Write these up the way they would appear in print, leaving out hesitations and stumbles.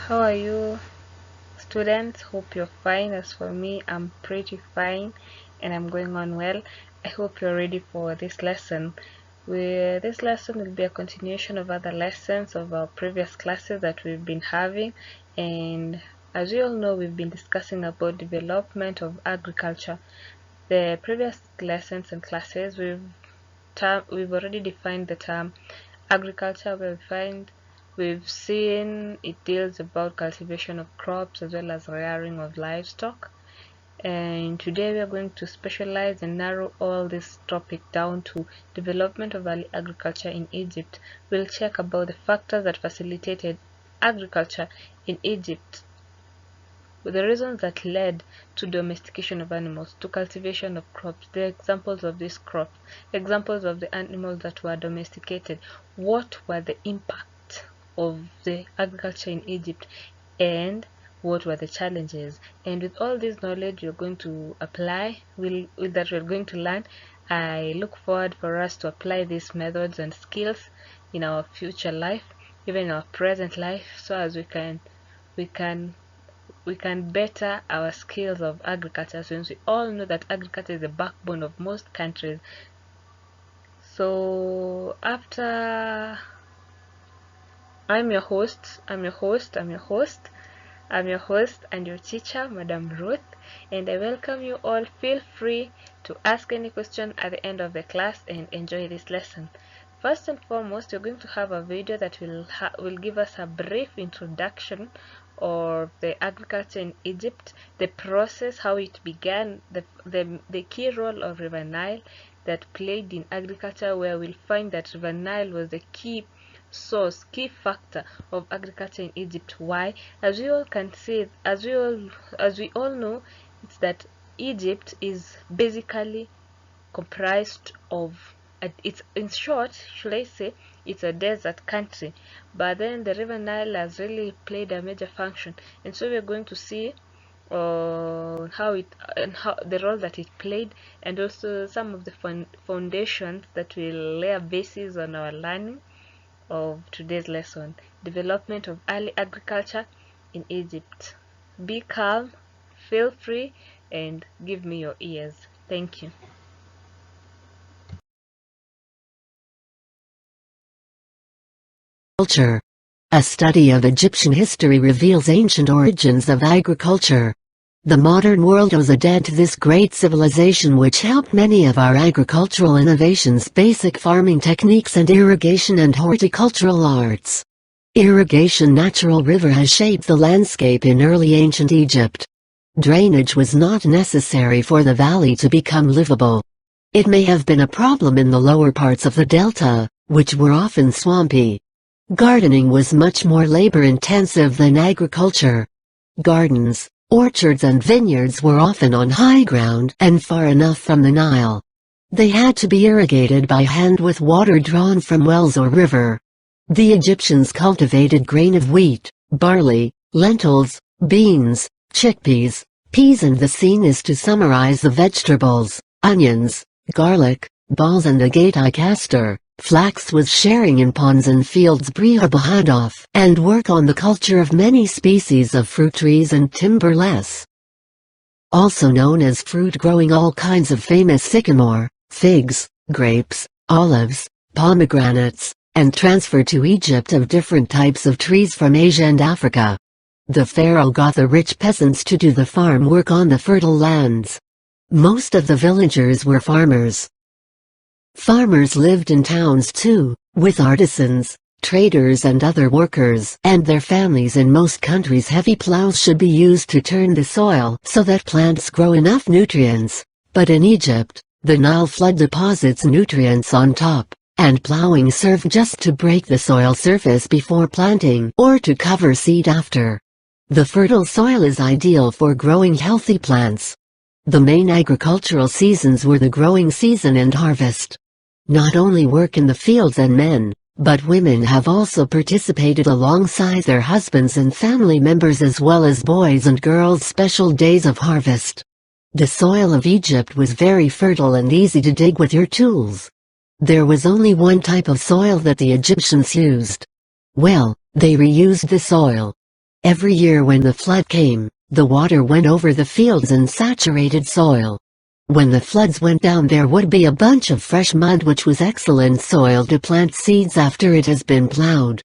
How are you, students? Hope you're fine. As for me, I'm pretty fine and I'm going on well. I hope you're ready for this lesson. This lesson will be a continuation of other lessons of our previous classes that we've been having, and as you all know, we've been discussing about development of agriculture. The previous lessons and classes we've already defined the term agriculture. We've seen it deals about cultivation of crops as well as rearing of livestock, and today we are going to specialize and narrow all this topic down to development of early agriculture in Egypt. We'll check about the factors that facilitated agriculture in Egypt, the reasons that led to domestication of animals, to cultivation of crops, the examples of these crops, examples of the animals that were domesticated, what were the impact of the agriculture in Egypt, and what were the challenges. And with all this knowledge we're going to apply, that we're going to learn, I look forward for us to apply these methods and skills in our future life, even in our present life, so as we can better our skills of agriculture, since we all know that agriculture is the backbone of most countries. So after I'm your host and your teacher, Madam Ruth, and I welcome you all. Feel free to ask any question at the end of the class and enjoy this lesson. First and foremost, you're going to have a video that will give us a brief introduction of the agriculture in Egypt, the process, how it began, the key role of River Nile that played in agriculture, where we'll find that River Nile was the key factor of agriculture in Egypt. Why? As we all know, it's that Egypt is basically comprised of in short, should I say, it's a desert country, but then the River Nile has really played a major function, and so we're going to see how the role that it played, and also some of the foundations that will lay a basis on our learning of today's lesson: development of early agriculture in Egypt. Be calm, feel free, and give me your ears. Thank you. Culture. A study of Egyptian history reveals ancient origins of agriculture. The modern world owes a debt to this great civilization, which helped many of our agricultural innovations, basic farming techniques, and irrigation and horticultural arts. Irrigation. Natural river has shaped the landscape in early ancient Egypt. Drainage was not necessary for the valley to become livable. It may have been a problem in the lower parts of the delta, which were often swampy. Gardening was much more labor-intensive than agriculture. Gardens, orchards and vineyards were often on high ground and far enough from the Nile. They had to be irrigated by hand with water drawn from wells or river. The Egyptians cultivated grain of wheat, barley, lentils, beans, chickpeas, peas, and the scene is to summarize the vegetables: onions, garlic, balls, and agate castor. Flax was sharing in ponds and fields Brihabahadoff, and work on the culture of many species of fruit trees and timberless. Also known as fruit, growing all kinds of famous sycamore, figs, grapes, olives, pomegranates, and transferred to Egypt of different types of trees from Asia and Africa. The pharaoh got the rich peasants to do the farm work on the fertile lands. Most of the villagers were farmers. Farmers lived in towns too, with artisans, traders, and other workers and their families. In most countries, heavy plows should be used to turn the soil so that plants grow enough nutrients, but in Egypt, the Nile flood deposits nutrients on top, and plowing served just to break the soil surface before planting or to cover seed after. The fertile soil is ideal for growing healthy plants. The main agricultural seasons were the growing season and harvest. Not only work in the fields and men, but women have also participated alongside their husbands and family members, as well as boys and girls' special days of harvest. The soil of Egypt was very fertile and easy to dig with your tools. There was only one type of soil that the Egyptians used. Well, they reused the soil. Every year when the flood came, the water went over the fields and saturated soil. When the floods went down, there would be a bunch of fresh mud, which was excellent soil to plant seeds after it has been plowed.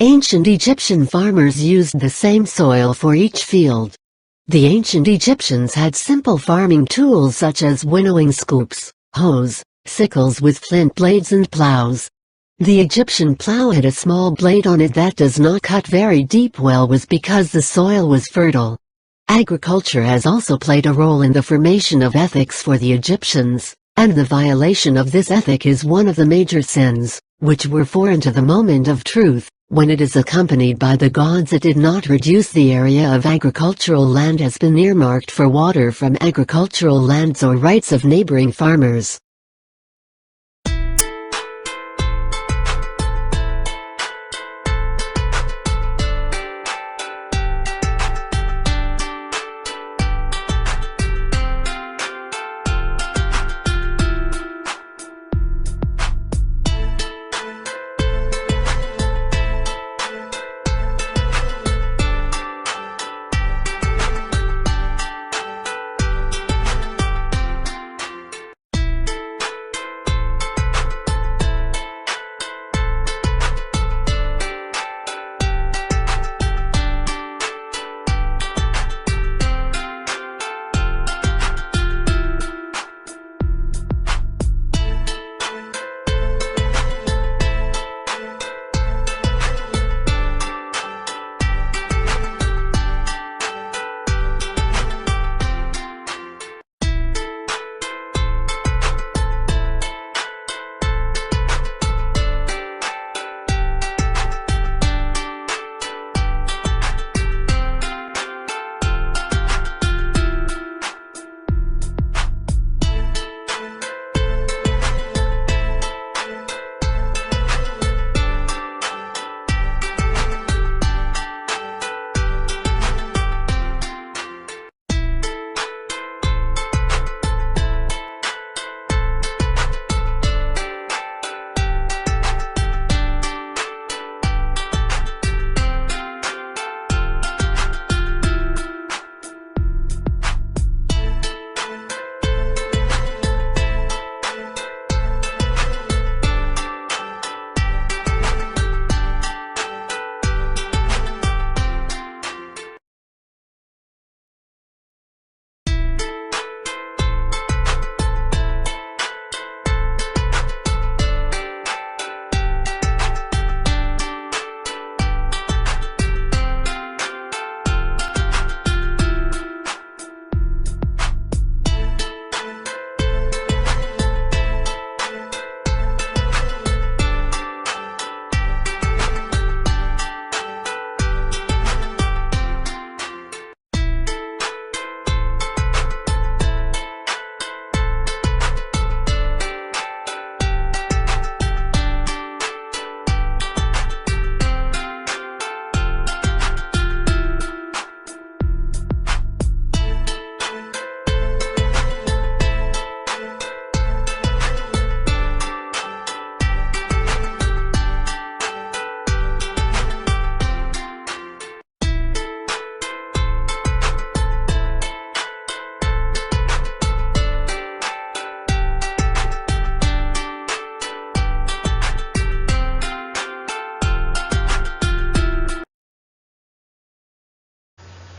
Ancient Egyptian farmers used the same soil for each field. The ancient Egyptians had simple farming tools such as winnowing scoops, hoes, sickles with flint blades and plows. The Egyptian plow had a small blade on it that does not cut very deep. Well, was because the soil was fertile. Agriculture has also played a role in the formation of ethics for the Egyptians, and the violation of this ethic is one of the major sins, which were foreign to the moment of truth. When it is accompanied by the gods, it did not reduce. The area of agricultural land has been earmarked for water from agricultural lands or rights of neighboring farmers.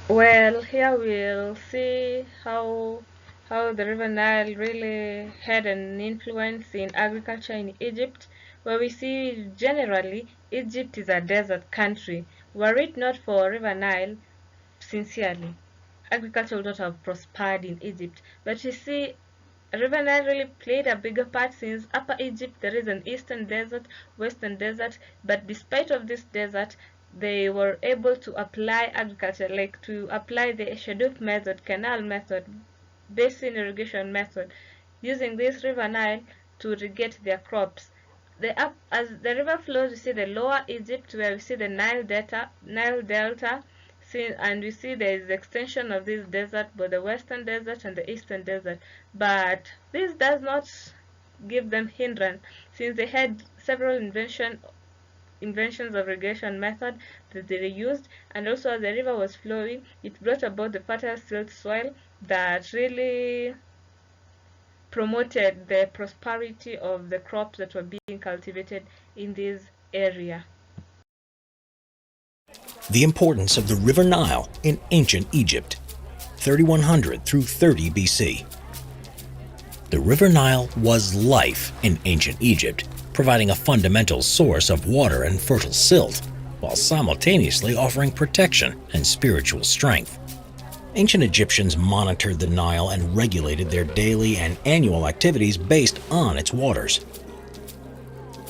Well, here we'll see how the River Nile really had an influence in agriculture in Egypt, where we see generally Egypt is a desert country. Were it not for River Nile, sincerely, agriculture would not have prospered in Egypt. But you see, River Nile really played a bigger part, since Upper Egypt there is an eastern desert, western desert, but despite of this desert, they were able to apply agriculture, like to apply the Shaduf method, canal method, basin irrigation method, using this River Nile to irrigate their crops. As the river flows, we see the lower Egypt, where we see the Nile Delta, and we see there is extension of this desert, both the western desert and the eastern desert. But this does not give them hindrance, since they had several inventions inventions of irrigation method that they used, and also as the river was flowing, it brought about the fertile silt soil that really promoted the prosperity of the crops that were being cultivated in this area. The importance of the River Nile in ancient Egypt, 3100 through 30 BC. The River Nile was life in ancient Egypt, providing a fundamental source of water and fertile silt, while simultaneously offering protection and spiritual strength. Ancient Egyptians monitored the Nile and regulated their daily and annual activities based on its waters.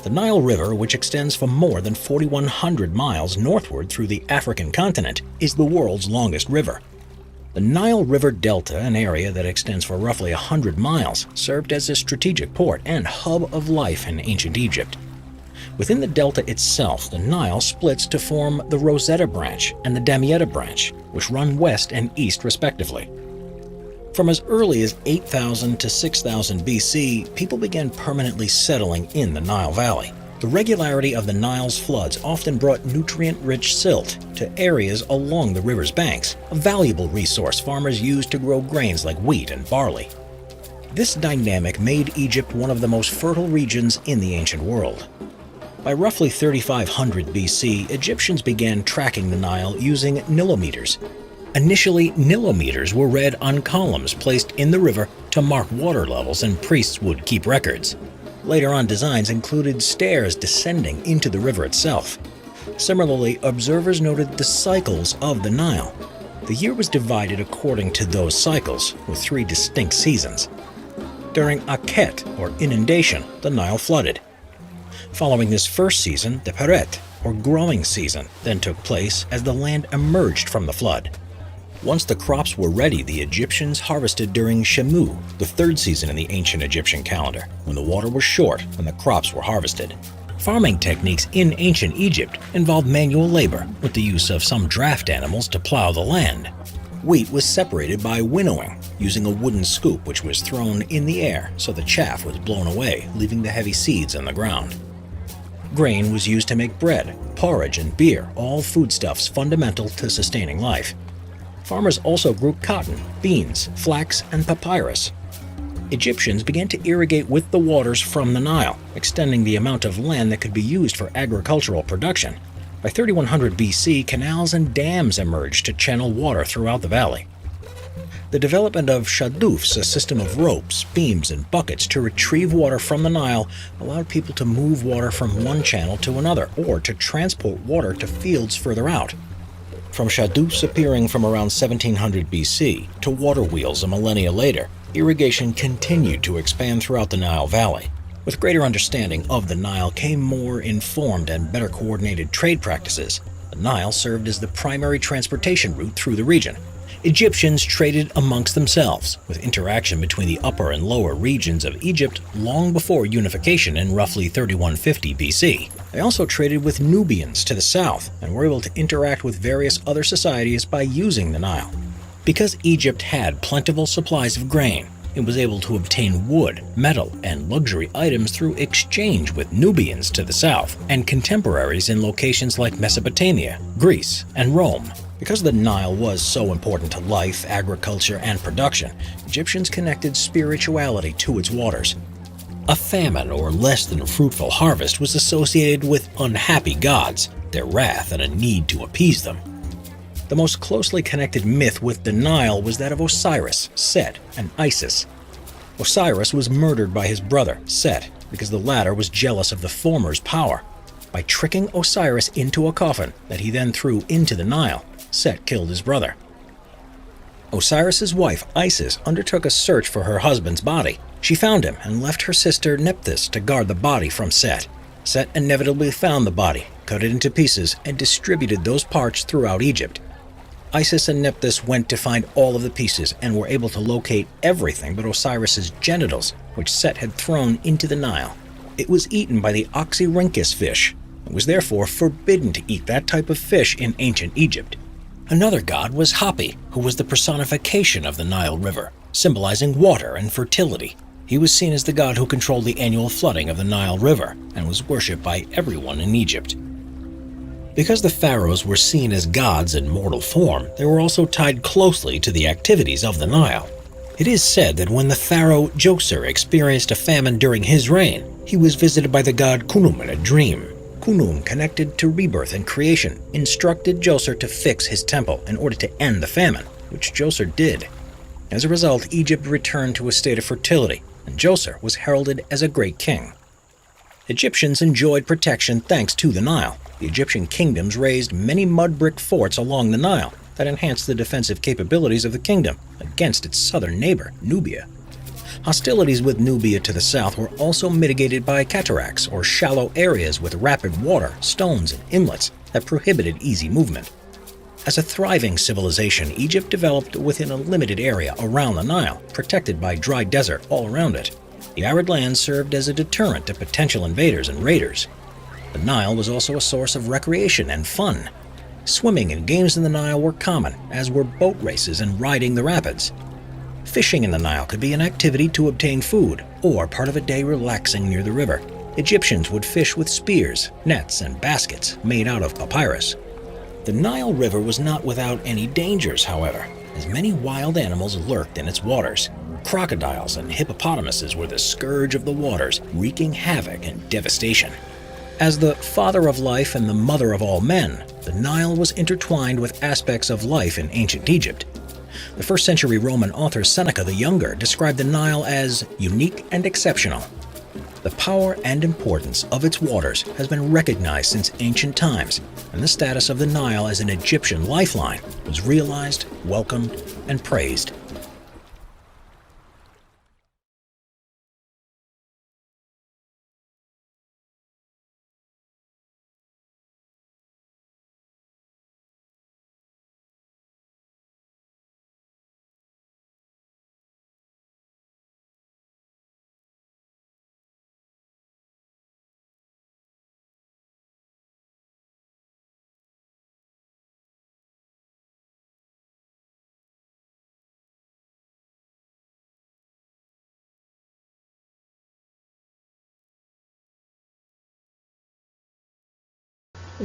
The Nile River, which extends for more than 4,100 miles northward through the African continent, is the world's longest river. The Nile River Delta, an area that extends for roughly 100 miles, served as a strategic port and hub of life in ancient Egypt. Within the delta itself, the Nile splits to form the Rosetta Branch and the Damietta Branch, which run west and east respectively. From as early as 8,000 to 6,000 BC, people began permanently settling in the Nile Valley. The regularity of the Nile's floods often brought nutrient-rich silt to areas along the river's banks, a valuable resource farmers used to grow grains like wheat and barley. This dynamic made Egypt one of the most fertile regions in the ancient world. By roughly 3500 BC, Egyptians began tracking the Nile using nilometers. Initially, nilometers were read on columns placed in the river to mark water levels, and priests would keep records. Later on, designs included stairs descending into the river itself. Similarly, observers noted the cycles of the Nile. The year was divided according to those cycles, with 3 distinct seasons. During Akhet, or inundation, the Nile flooded. Following this first season, the Peret, or growing season, then took place as the land emerged from the flood. Once the crops were ready, the Egyptians harvested during Shemu, the 3rd season in the ancient Egyptian calendar, when the water was short and the crops were harvested. Farming techniques in ancient Egypt involved manual labor, with the use of some draft animals to plow the land. Wheat was separated by winnowing, using a wooden scoop which was thrown in the air so the chaff was blown away, leaving the heavy seeds in the ground. Grain was used to make bread, porridge, and beer, all foodstuffs fundamental to sustaining life. Farmers also grew cotton, beans, flax, and papyrus. Egyptians began to irrigate with the waters from the Nile, extending the amount of land that could be used for agricultural production. By 3100 BC, canals and dams emerged to channel water throughout the valley. The development of shadoufs, a system of ropes, beams, and buckets to retrieve water from the Nile, allowed people to move water from one channel to another, or to transport water to fields further out. From shadoufs appearing from around 1700 BC to water wheels a millennia later, irrigation continued to expand throughout the Nile Valley. With greater understanding of the Nile came more informed and better coordinated trade practices. The Nile served as the primary transportation route through the region. Egyptians traded amongst themselves, with interaction between the upper and lower regions of Egypt long before unification in roughly 3150 BC. They also traded with Nubians to the south and were able to interact with various other societies by using the Nile. Because Egypt had plentiful supplies of grain, it was able to obtain wood, metal, and luxury items through exchange with Nubians to the south and contemporaries in locations like Mesopotamia, Greece, and Rome. Because the Nile was so important to life, agriculture, and production, Egyptians connected spirituality to its waters. A famine or less than fruitful harvest was associated with unhappy gods, their wrath, and a need to appease them. The most closely connected myth with the Nile was that of Osiris, Set, and Isis. Osiris was murdered by his brother, Set, because the latter was jealous of the former's power. By tricking Osiris into a coffin that he then threw into the Nile, Set killed his brother. Osiris's wife, Isis, undertook a search for her husband's body. She found him and left her sister Nephthys to guard the body from Set. Set inevitably found the body, cut it into pieces, and distributed those parts throughout Egypt. Isis and Nephthys went to find all of the pieces and were able to locate everything but Osiris's genitals, which Set had thrown into the Nile. It was eaten by the Oxyrhynchus fish. It was therefore forbidden to eat that type of fish in ancient Egypt. Another god was Hapi, who was the personification of the Nile River, symbolizing water and fertility. He was seen as the god who controlled the annual flooding of the Nile River and was worshipped by everyone in Egypt. Because the pharaohs were seen as gods in mortal form, they were also tied closely to the activities of the Nile. It is said that when the pharaoh Djoser experienced a famine during his reign, he was visited by the god Khnum in a dream. Khnum, connected to rebirth and creation, instructed Djoser to fix his temple in order to end the famine, which Djoser did. As a result, Egypt returned to a state of fertility, and Djoser was heralded as a great king. Egyptians enjoyed protection thanks to the Nile. The Egyptian kingdoms raised many mud brick forts along the Nile that enhanced the defensive capabilities of the kingdom against its southern neighbor, Nubia. Hostilities with Nubia to the south were also mitigated by cataracts, or shallow areas with rapid water, stones, and inlets that prohibited easy movement. As a thriving civilization, Egypt developed within a limited area around the Nile, protected by dry desert all around it. The arid land served as a deterrent to potential invaders and raiders. The Nile was also a source of recreation and fun. Swimming and games in the Nile were common, as were boat races and riding the rapids. Fishing in the Nile could be an activity to obtain food, or part of a day relaxing near the river. Egyptians would fish with spears, nets, and baskets made out of papyrus. The Nile River was not without any dangers, however, as many wild animals lurked in its waters. Crocodiles and hippopotamuses were the scourge of the waters, wreaking havoc and devastation. As the father of life and the mother of all men, the Nile was intertwined with aspects of life in ancient Egypt. The first-century Roman author Seneca the Younger described the Nile as unique and exceptional. The power and importance of its waters has been recognized since ancient times, and the status of the Nile as an Egyptian lifeline was realized, welcomed, and praised.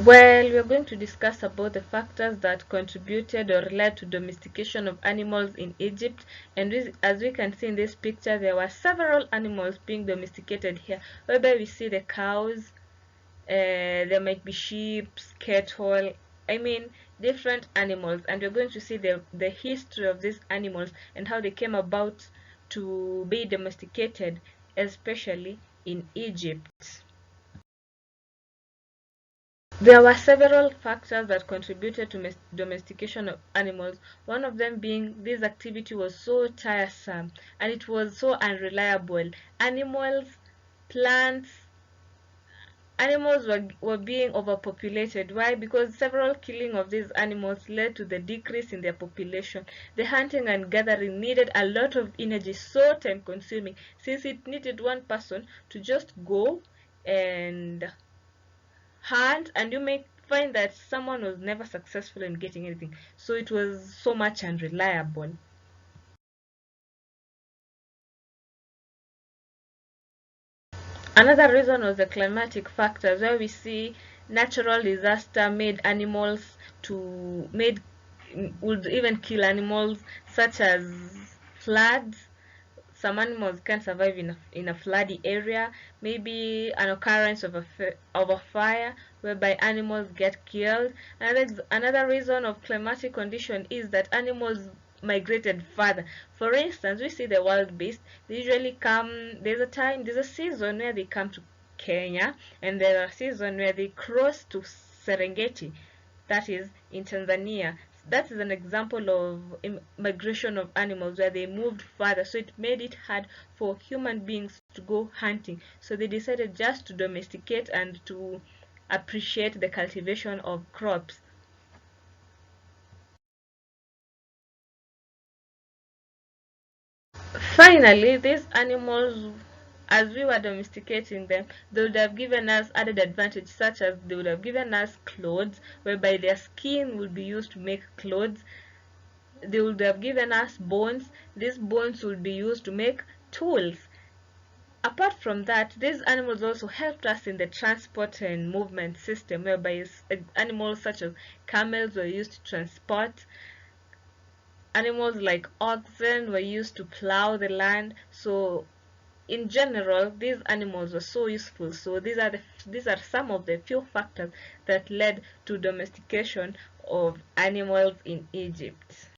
Well, we are going to discuss about the factors that contributed or led to domestication of animals in Egypt. And as we can see in this picture, there were several animals being domesticated here, whereby we see the cows, there might be sheep, cattle, different animals. And we're going to see the history of these animals and how they came about to be domesticated, especially in Egypt. There were several factors that contributed to domestication of animals, one of them being this activity was so tiresome and it was so unreliable. Plants, animals were being overpopulated. Why? Because several killing of these animals led to the decrease in their population. The hunting and gathering needed a lot of energy, so time consuming, since it needed one person to just go and hunt, and you may find that someone was never successful in getting anything, so it was so much unreliable. Another reason was the climatic factors, where we see natural disaster would even kill animals, such as floods. Some animals can't survive in a floody area. Maybe an occurrence of a fire whereby animals get killed. Another reason of climatic condition is that animals migrated further. For instance, we see the wild beasts. They usually come. There's a season where they come to Kenya, and there's a season where they cross to Serengeti, that is in Tanzania. That is an example of migration of animals, where they moved further, so it made it hard for human beings to go hunting. So they decided just to domesticate and to appreciate the cultivation of crops. Finally, these animals, as we were domesticating them, they would have given us added advantage, such as they would have given us clothes, whereby their skin would be used to make clothes. They would have given us bones. These bones would be used to make tools. apart from that, these animals also helped us in the transport and movement system, whereby animals such as camels were used to transport. Animals like oxen were used to plow the land. So in general, these animals were so useful. So these are some of the few factors that led to domestication of animals in Egypt.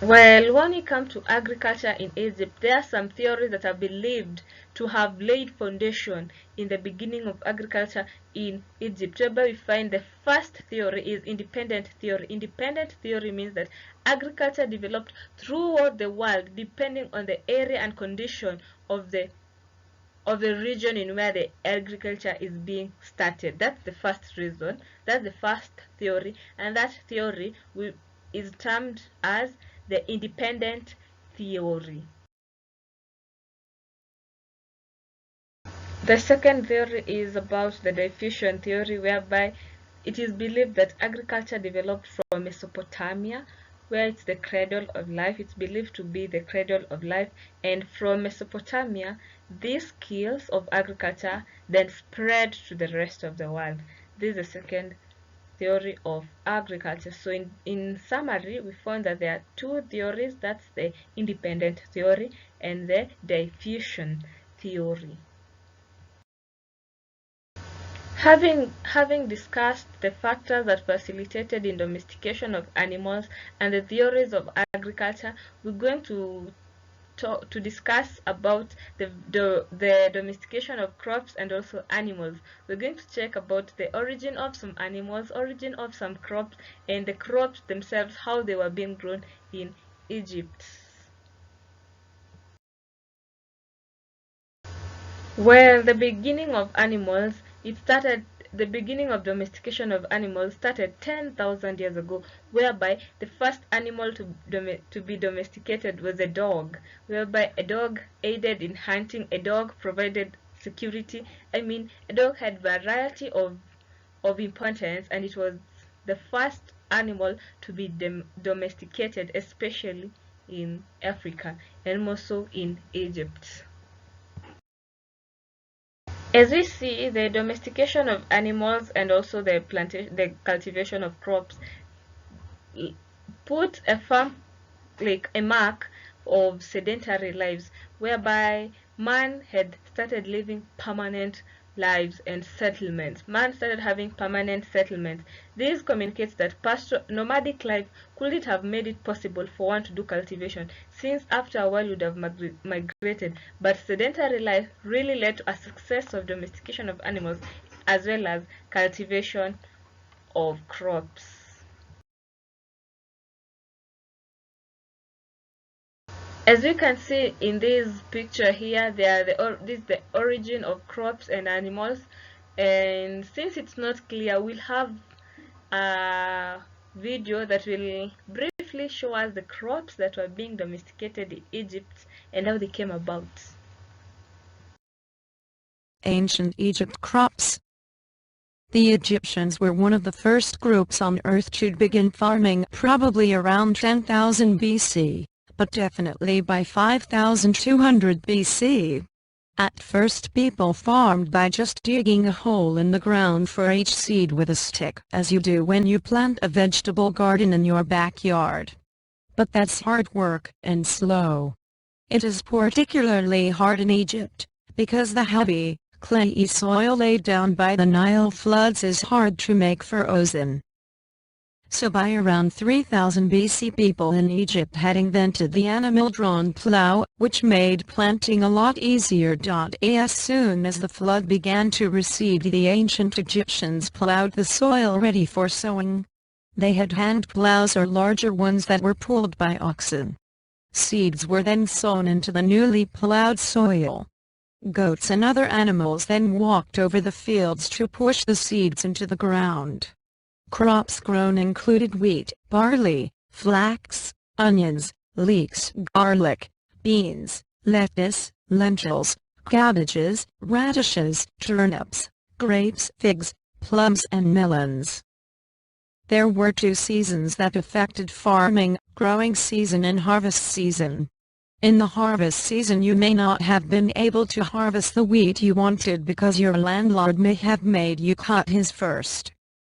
Well, when it comes to agriculture in Egypt, there are some theories that are believed to have laid foundation in the beginning of agriculture in Egypt, whereby we find the first theory is independent theory. Independent theory means that agriculture developed throughout the world depending on the area and condition of the region in where the agriculture is being started. That's the first reason. That's the first theory, and that theory is termed as the independent theory. The second theory is about the diffusion theory, whereby it is believed that agriculture developed from Mesopotamia, where it's the cradle of life. It's believed to be the cradle of life, and from Mesopotamia, these skills of agriculture then spread to the rest of the world. This is the second theory of agriculture. So in summary, we found that there are two theories. That's the independent theory and the diffusion theory. Having discussed the factors that facilitated in domestication of animals and the theories of agriculture, we're going to discuss about the domestication of crops and also animals. We're going to check about the origin of some animals, origin of some crops, and the crops themselves, how they were being grown in Egypt. Well, the beginning of domestication of animals started 10,000 years ago, whereby the first animal to be domesticated was a dog, whereby a dog aided in hunting, a dog provided security. I mean, a dog had variety of importance, and it was the first animal to be domesticated, especially in Africa and more so in Egypt. As we see, the domestication of animals and also the cultivation of crops put a mark of sedentary lives, whereby man had started living permanent lives and settlements. Man started having permanent settlements. This communicates that nomadic life couldn't have made it possible for one to do cultivation, since after a while you would have migrated. But sedentary life really led to a success of domestication of animals as well as cultivation of crops. As we can see in this picture here, this is the origin of crops and animals, and since it's not clear, we'll have a video that will briefly show us the crops that were being domesticated in Egypt and how they came about. Ancient Egypt crops. The Egyptians were one of the first groups on Earth to begin farming, probably around 10,000 BC. But definitely by 5200 BC. At first people farmed by just digging a hole in the ground for each seed with a stick, as you do when you plant a vegetable garden in your backyard. But that's hard work and slow. It is particularly hard in Egypt, because the heavy, clayey soil laid down by the Nile floods is hard to make for ozone. So by around 3000 BC, people in Egypt had invented the animal-drawn plow, which made planting a lot easier. As soon as the flood began to recede, the ancient Egyptians plowed the soil ready for sowing. They had hand plows or larger ones that were pulled by oxen. Seeds were then sown into the newly plowed soil. Goats and other animals then walked over the fields to push the seeds into the ground. Crops grown included wheat, barley, flax, onions, leeks, garlic, beans, lettuce, lentils, cabbages, radishes, turnips, grapes, figs, plums and melons. There were two seasons that affected farming, growing season and harvest season. In the harvest season you may not have been able to harvest the wheat you wanted because your landlord may have made you cut his first.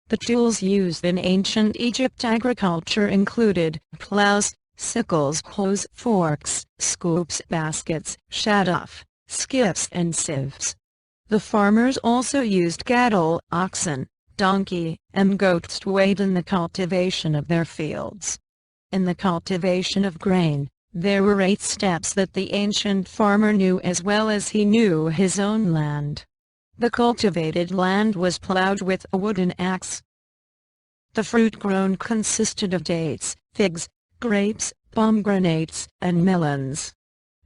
The tools used in ancient Egypt agriculture included plows, sickles, hoes, forks, scoops, baskets, shaduf, skiffs and sieves. The farmers also used cattle, oxen, donkey, and goats to aid in the cultivation of their fields. In the cultivation of grain, there were 8 steps that the ancient farmer knew as well as he knew his own land. The cultivated land was plowed with a wooden axe. The fruit grown consisted of dates, figs, grapes, pomegranates, and melons.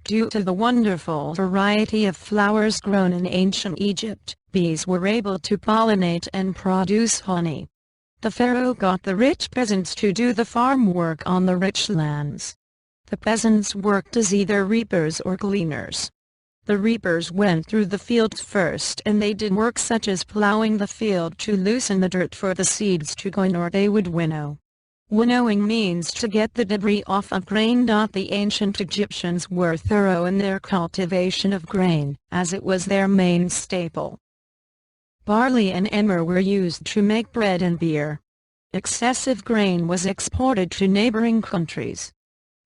Due to the wonderful variety of flowers grown in ancient Egypt, bees were able to pollinate and produce honey. The pharaoh got the rich peasants to do the farm work on the rich lands. The peasants worked as either reapers or gleaners. The reapers went through the fields first and they did work such as plowing the field to loosen the dirt for the seeds to go in, or they would winnow. Winnowing means to get the debris off of grain. The ancient Egyptians were thorough in their cultivation of grain, as it was their main staple. Barley and emmer were used to make bread and beer. Excessive grain was exported to neighboring countries.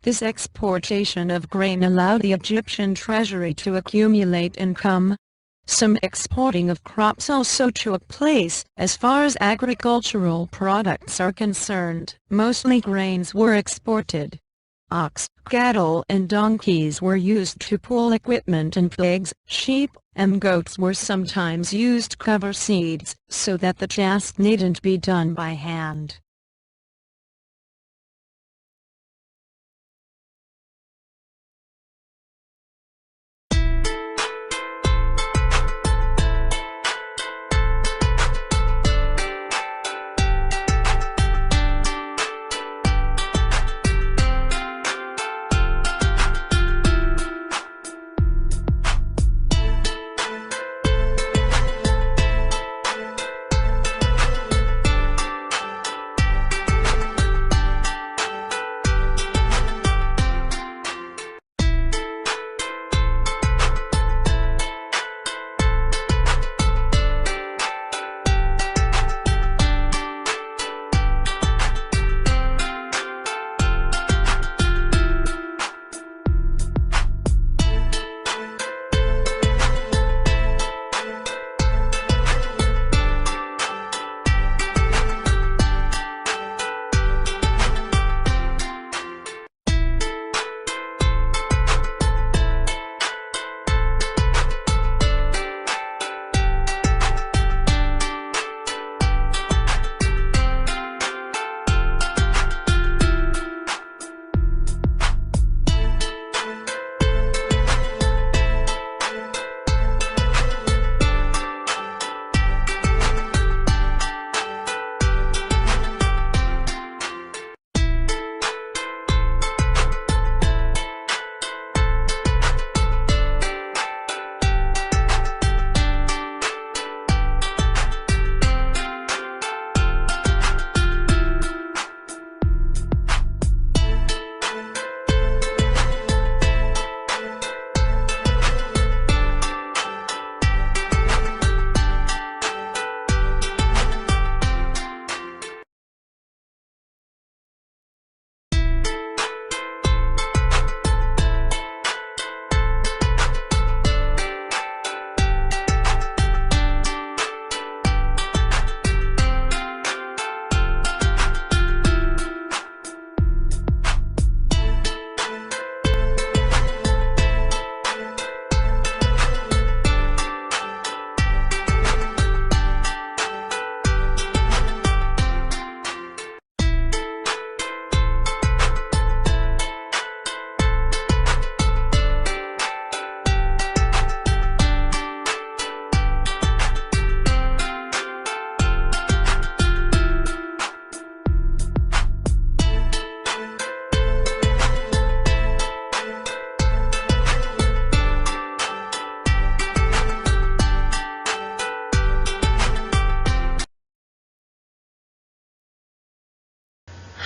This exportation of grain allowed the Egyptian treasury to accumulate income. Some exporting of crops also took place. As far as agricultural products are concerned, mostly grains were exported. Ox, cattle and donkeys were used to pull equipment, and pigs, sheep, and goats were sometimes used to cover seeds, so that the task needn't be done by hand.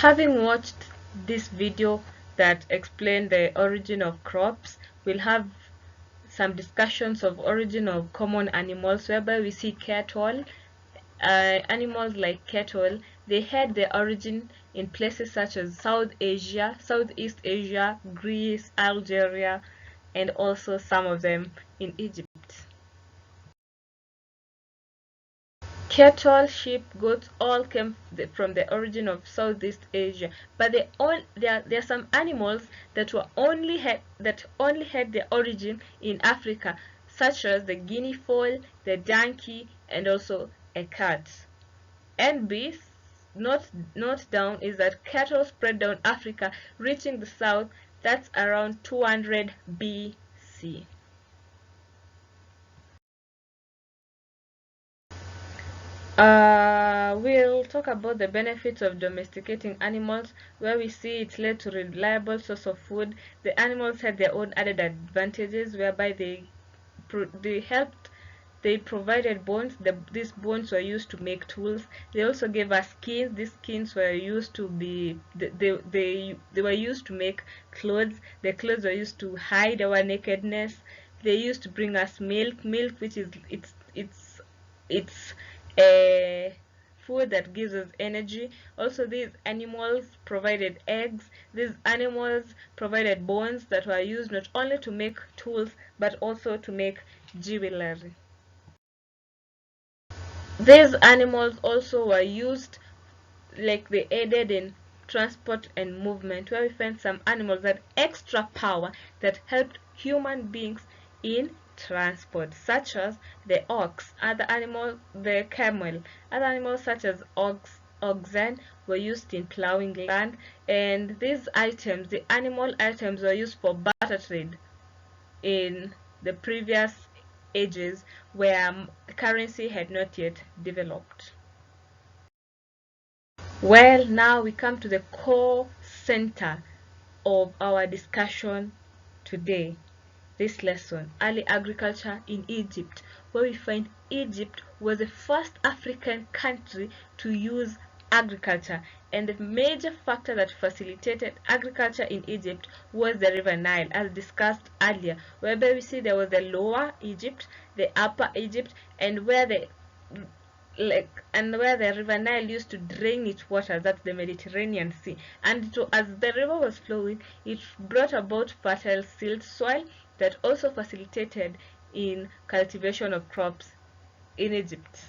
Having watched this video, that explain the origin of crops. We'll have some discussions of origin of common animals, whereby we see cattle. Animals like cattle, they had their origin in places such as South Asia, Southeast Asia, Greece, Algeria, and also some of them in Egypt. Cattle, sheep, goats all came from the origin of Southeast Asia, but there are some animals that only had their origin in Africa, such as the guinea fowl, the donkey, and also a cat. NB note down is that cattle spread down Africa, reaching the south. That's around 200 BC. We'll talk about the benefits of domesticating animals, where we see it led to reliable source of food. The animals had their own added advantages, whereby they provided bones. These bones were used to make tools. They also gave us skins. These skins were used to be they were used to make clothes. The clothes were used to hide our nakedness. They used to bring us milk, which is it's a food that gives us energy. Also, these animals provided eggs. These animals provided bones that were used not only to make tools but also to make jewelry. These animals also were used, like they aided in transport and movement, where we find some animals that extra power that helped human beings in transport, such as the ox, the camel. Other animals such as oxen were used in plowing land, and these items, the animal items, were used for barter trade in the previous ages where currency had not yet developed. Well, now we come to the core center of our discussion today. This lesson, early agriculture in Egypt, where we find Egypt was the first African country to use agriculture, and the major factor that facilitated agriculture in Egypt was the River Nile, as discussed earlier, whereby we see there was the Lower Egypt, the Upper Egypt, and where the River Nile used to drain its water, that's the Mediterranean Sea. And as the river was flowing, it brought about fertile silt soil that also facilitated in cultivation of crops in Egypt.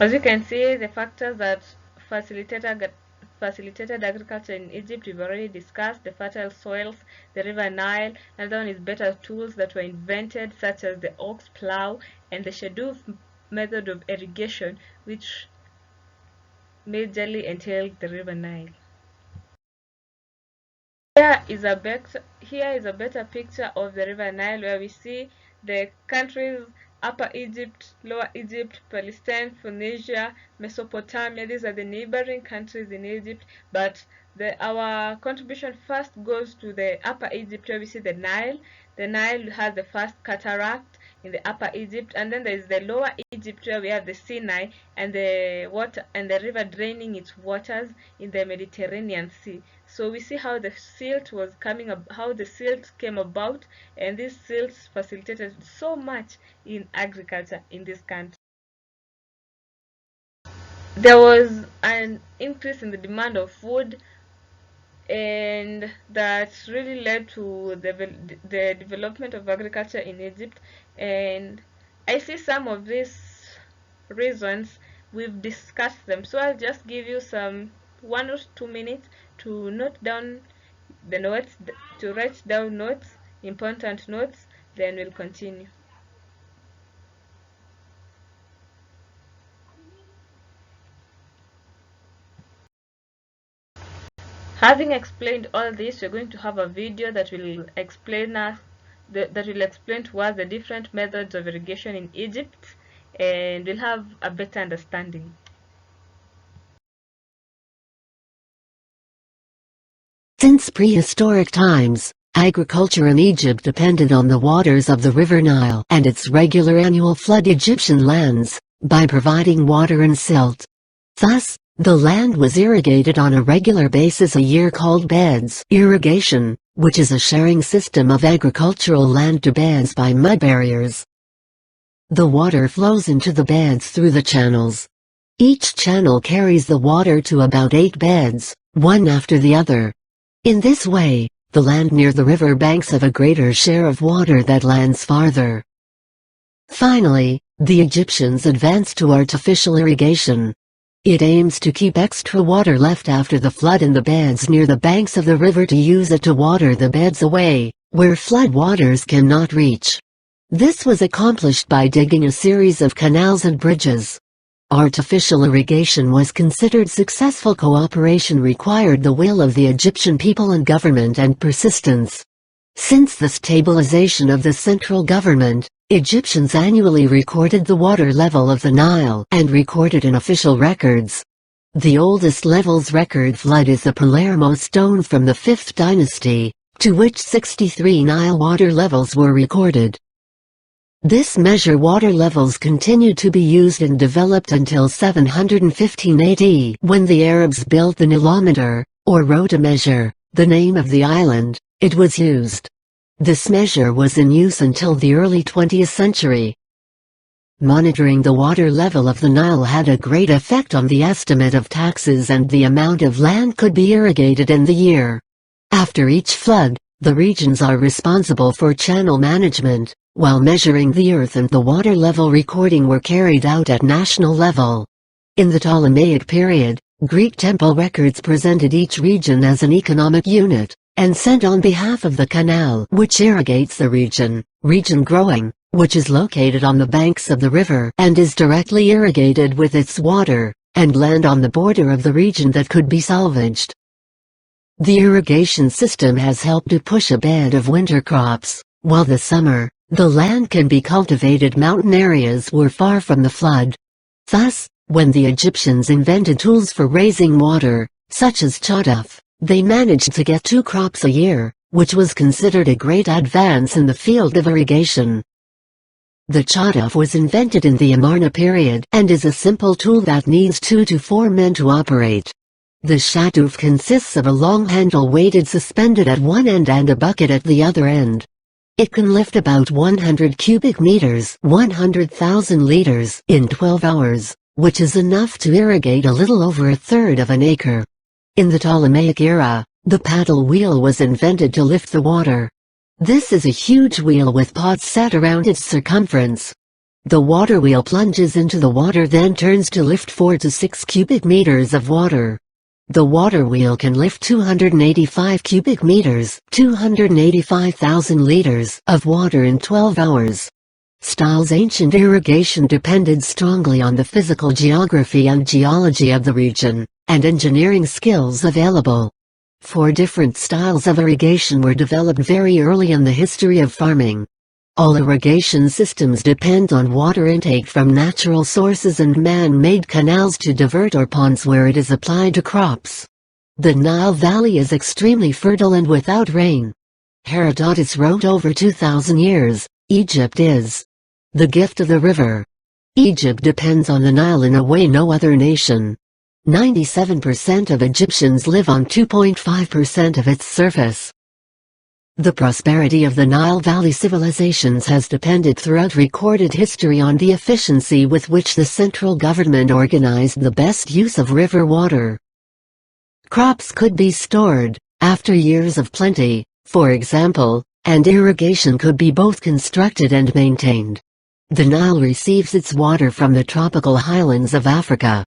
As you can see, the factors that facilitated agriculture in Egypt, we've already discussed: the fertile soils, the River Nile. Another one is better tools that were invented, such as the ox plow and the Shadoof method of irrigation, which majorly entailed the River Nile. Here is a better picture of the River Nile, where we see the countries: Upper Egypt, Lower Egypt, Palestine, Phoenicia, Mesopotamia. These are the neighboring countries in Egypt, but our contribution first goes to the Upper Egypt, where we see the Nile. The Nile has the first cataract in the Upper Egypt, and then there is the Lower Egypt, where we have the Sinai and the river draining its waters in the Mediterranean Sea. So we see how the silt came about, and these silts facilitated so much in agriculture in this country. There was an increase in the demand of food, and that really led to the development of agriculture in Egypt. And I see some of these reasons, we've discussed them, so I'll just give you some 1 or 2 minutes to note down the notes, to write down notes, important notes, then we'll continue. Having explained all this, we're going to have a video that will explain to us the different methods of irrigation in Egypt, and we'll have a better understanding. Since prehistoric times, agriculture in Egypt depended on the waters of the River Nile and its regular annual flood Egyptian lands. By providing water and silt, Thus, the land was irrigated on a regular basis a year called beds irrigation, which is a sharing system of agricultural land to beds by mud barriers. The water flows into the beds through the channels. Each channel carries the water to about 8 beds, one after the other. In this way, the land near the river banks have a greater share of water that lands farther. Finally, the Egyptians advanced to artificial irrigation. It aims to keep extra water left after the flood in the beds near the banks of the river to use it to water the beds away, where flood waters cannot reach. This was accomplished by digging a series of canals and bridges. Artificial irrigation was considered successful. Cooperation required the will of the Egyptian people and government and persistence. Since the stabilization of the central government, Egyptians annually recorded the water level of the Nile and recorded in official records. The oldest levels record flood is the Palermo stone from the 5th dynasty, to which 63 Nile water levels were recorded. This measure water levels continued to be used and developed until 715 AD when the Arabs built the Nilometer, or rotomeasure, the name of the island. It was used. This measure was in use until the early 20th century. Monitoring the water level of the Nile had a great effect on the estimate of taxes and the amount of land could be irrigated in the year. After each flood, the regions are responsible for channel management, while measuring the earth and the water level recording were carried out at national level. In the Ptolemaic period, Greek temple records presented each region as an economic unit, and sent on behalf of the canal which irrigates the region growing, which is located on the banks of the river and is directly irrigated with its water, and land on the border of the region that could be salvaged. The irrigation system has helped to push a bed of winter crops, while the summer, the land can be cultivated. Mountain areas were far from the flood. Thus, when the Egyptians invented tools for raising water, such as chadaf, they managed to get 2 crops a year, which was considered a great advance in the field of irrigation. The chadaf was invented in the Amarna period and is a simple tool that needs 2 to 4 men to operate. The shaduf consists of a long handle weighted suspended at one end and a bucket at the other end. It can lift about 100 cubic meters, 100,000 liters, in 12 hours, which is enough to irrigate a little over 1/3 of an acre. In the Ptolemaic era, the paddle wheel was invented to lift the water. This is a huge wheel with pots set around its circumference. The water wheel plunges into the water, then turns to lift 4 to 6 cubic meters of water. The water wheel can lift 285 cubic meters, 285,000 liters, of water in 12 hours. Styles ancient irrigation depended strongly on the physical geography and geology of the region, and engineering skills available. 4 different styles of irrigation were developed very early in the history of farming. All irrigation systems depend on water intake from natural sources and man-made canals to divert or ponds where it is applied to crops. The Nile Valley is extremely fertile and without rain. Herodotus wrote over 2,000 years, Egypt is the gift of the river. Egypt depends on the Nile in a way no other nation. 97% of Egyptians live on 2.5% of its surface. The prosperity of the Nile Valley civilizations has depended throughout recorded history on the efficiency with which the central government organized the best use of river water. Crops could be stored, after years of plenty, for example, and irrigation could be both constructed and maintained. The Nile receives its water from the tropical highlands of Africa.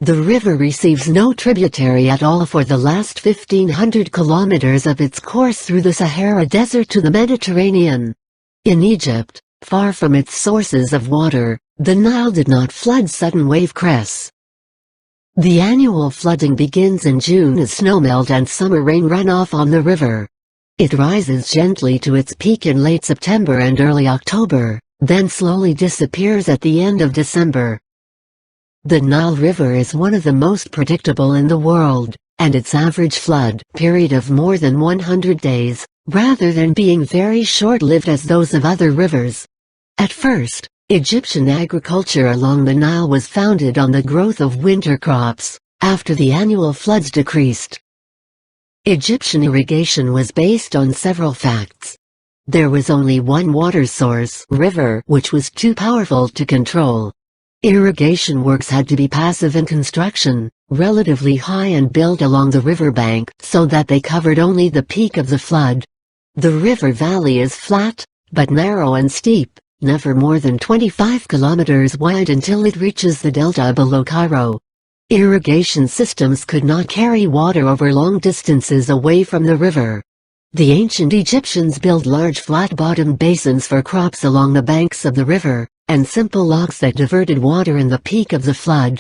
The river receives no tributary at all for the last 1,500 kilometers of its course through the Sahara Desert to the Mediterranean. In Egypt, far from its sources of water, the Nile did not flood sudden wave crests. The annual flooding begins in June as snowmelt and summer rain run off on the river. It rises gently to its peak in late September and early October, then slowly disappears at the end of December. The Nile River is one of the most predictable in the world, and its average flood period of more than 100 days, rather than being very short-lived as those of other rivers. At first, Egyptian agriculture along the Nile was founded on the growth of winter crops, after the annual floods decreased. Egyptian irrigation was based on several facts. There was only one water source, river, which was too powerful to control. Irrigation works had to be passive in construction, relatively high and built along the riverbank so that they covered only the peak of the flood. The river valley is flat, but narrow and steep, never more than 25 kilometers wide until it reaches the delta below Cairo. Irrigation systems could not carry water over long distances away from the river. The ancient Egyptians built large flat-bottomed basins for crops along the banks of the river, and simple locks that diverted water in the peak of the flood.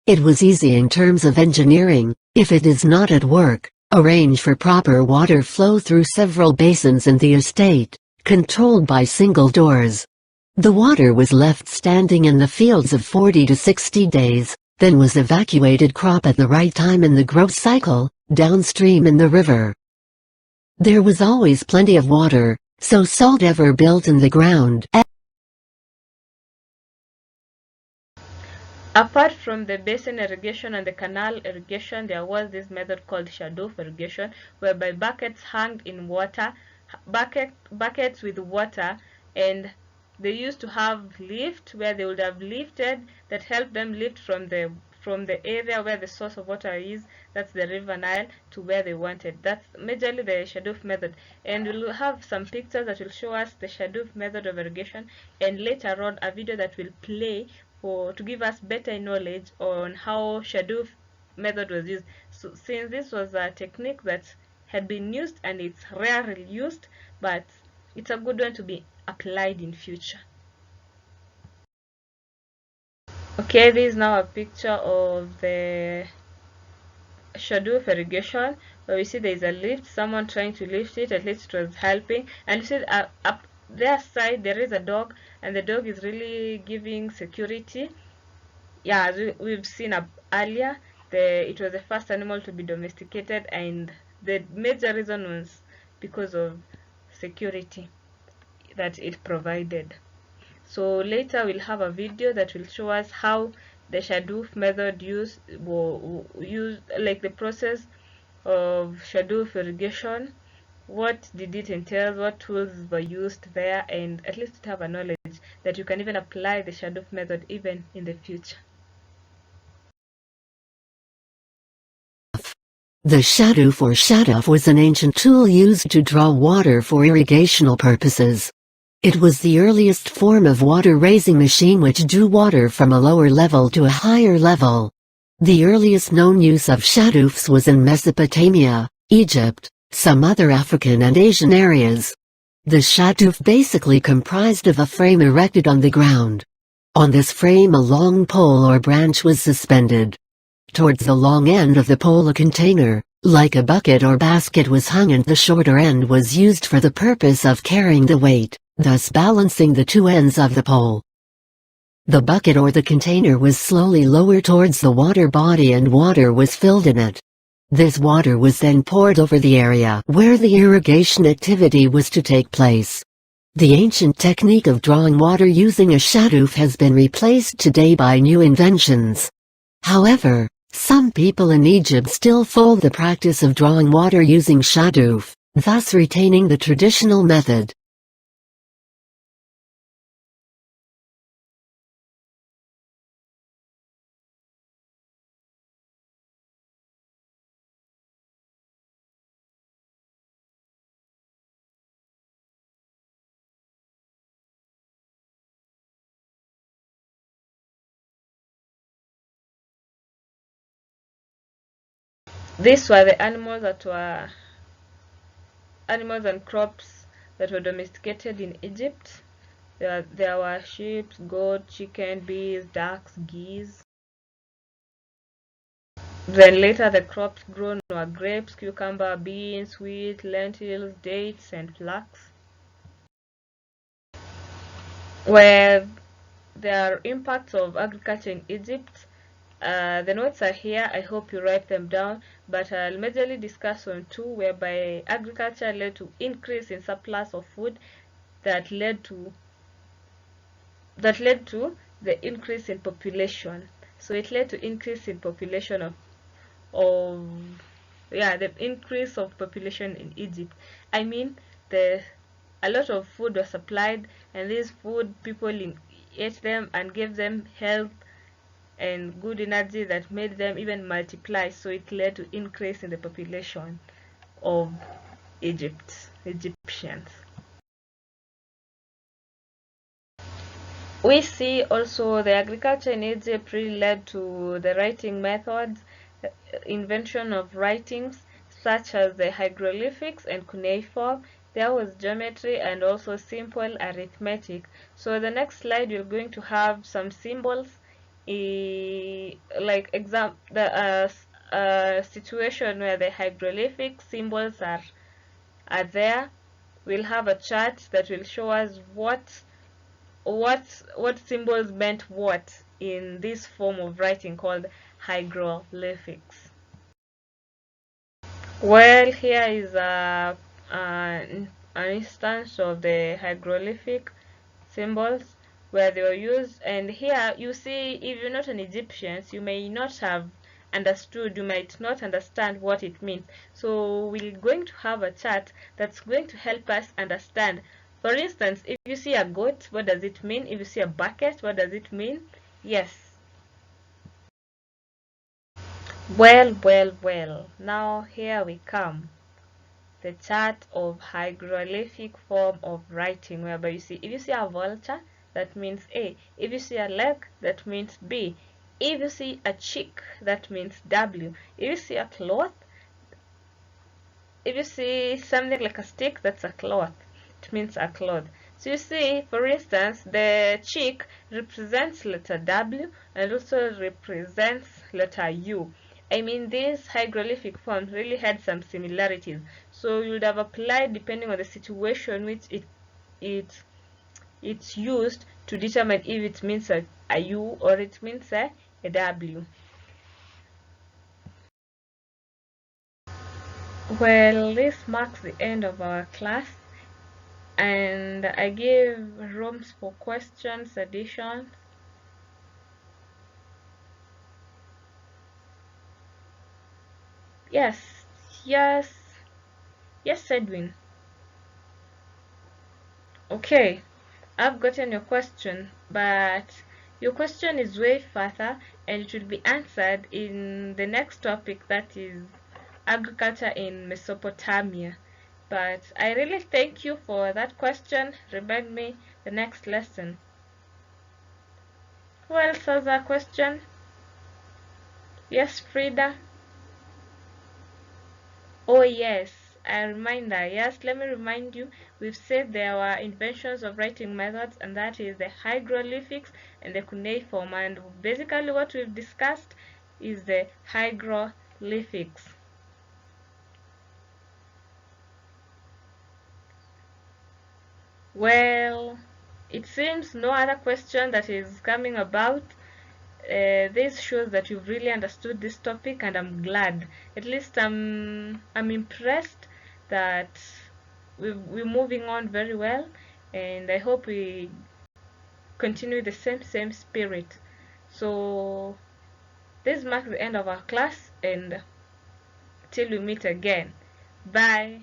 It was easy in terms of engineering. If it is not at work, arrange for proper water flow through several basins in the estate, controlled by single doors. The water was left standing in the fields of 40 to 60 days, then was evacuated crop at the right time in the growth cycle, downstream in the river. There was always plenty of water, so salt ever built in the ground. Apart from the basin irrigation and the canal irrigation, there was this method called shadoof irrigation, whereby buckets hung in water, buckets with water, and they used to have lift where they would have lifted that helped them lift from the area where the source of water is, that's the river Nile, to where they wanted. That's majorly the shadoof method, and we'll have some pictures that will show us the shadoof method of irrigation, and later on a video that will play to give us better knowledge on how shadoof method was used. So since this was a technique that had been used and it's rarely used, but it's a good one to be applied in future. Okay, this is now a picture of the shadoof irrigation, where we see there is a lift, someone trying to lift it, at least it was helping, and you see up their side there is a dog, and the dog is really giving security. Yeah, as we've seen up earlier, it was the first animal to be domesticated, and the major reason was because of security that it provided. So later we'll have a video that will show us how the shadoof method used like the process of shadoof irrigation, what did it entail, what tools were used there, and at least to have a knowledge that you can even apply the shadoof method even in the future. The shadoof or shadoof was an ancient tool used to draw water for irrigational purposes. It was the earliest form of water-raising machine which drew water from a lower level to a higher level. The earliest known use of shadoofs was in Mesopotamia, Egypt, some other African and Asian areas. The shadoof basically comprised of a frame erected on the ground. On this frame a long pole or branch was suspended. Towards the long end of the pole a container, like a bucket or basket, was hung, and the shorter end was used for the purpose of carrying the weight, thus balancing the two ends of the pole. The bucket or the container was slowly lowered towards the water body and water was filled in it. This water was then poured over the area where the irrigation activity was to take place. The ancient technique of drawing water using a shadoof has been replaced today by new inventions. However, some people in Egypt still follow the practice of drawing water using shadoof, thus retaining the traditional method. These were the animals and crops that were domesticated in Egypt. There were sheep, goat, chicken, bees, ducks, geese. Then later the crops grown were grapes, cucumber, beans, wheat, lentils, dates, and flax. Where there are impacts of agriculture in Egypt, the notes are here. I hope you write them down, but I'll majorly discuss on two, whereby agriculture led to increase in surplus of food that led to that led to the increase in population. So it led to increase in population of the increase of population in Egypt. I mean, a lot of food was supplied, and this food people ate them and gave them health and good energy that made them even multiply. So it led to increase in the population of Egyptians. We see also the agriculture in Egypt really led to the writing methods, invention of writings such as the hieroglyphics and cuneiform. There was geometry and also simple arithmetic. So the next slide you're going to have some symbols, like the situation where the hieroglyphic symbols are there. We'll have a chart that will show us what symbols meant what in this form of writing called hieroglyphics. Well, here is an instance of the hieroglyphic symbols where they were used, and here you see, if you're not an Egyptian, you may not have understood, you might not understand what it means. So we're going to have a chart that's going to help us understand. For instance, if you see a goat, what does it mean? If you see a bucket, what does it mean? Yes. Well, now here we come. The chart of hieroglyphic form of writing, whereby you see, if you see a vulture, that means A. If you see a leg, that means B. If you see a cheek, that means W. If you see a cloth, if you see something like a stick, that's a cloth. It means a cloth. So you see, for instance, the cheek represents letter W and also represents letter U. I mean, these hieroglyphic forms really had some similarities. So you would have applied depending on the situation which it's used to determine if it means a U or it means a W. Well, this marks the end of our class, and I give rooms for questions, additions. Yes, Edwin. Okay, I've gotten your question, but your question is way further and it will be answered in the next topic, that is agriculture in Mesopotamia. But I really thank you for that question. Remind me the next lesson. Who else has a question? Yes, Frida. Oh yes, a reminder. Yes, let me remind you, we've said there were inventions of writing methods, and that is the hieroglyphics and the cuneiform, and basically what we've discussed is the hieroglyphics. Well, it seems no other question that is coming about. This shows that you've really understood this topic, and I'm glad. At least I'm impressed that we're moving on very well, and I hope we continue the same spirit. So this marks the end of our class, and till we meet again, bye.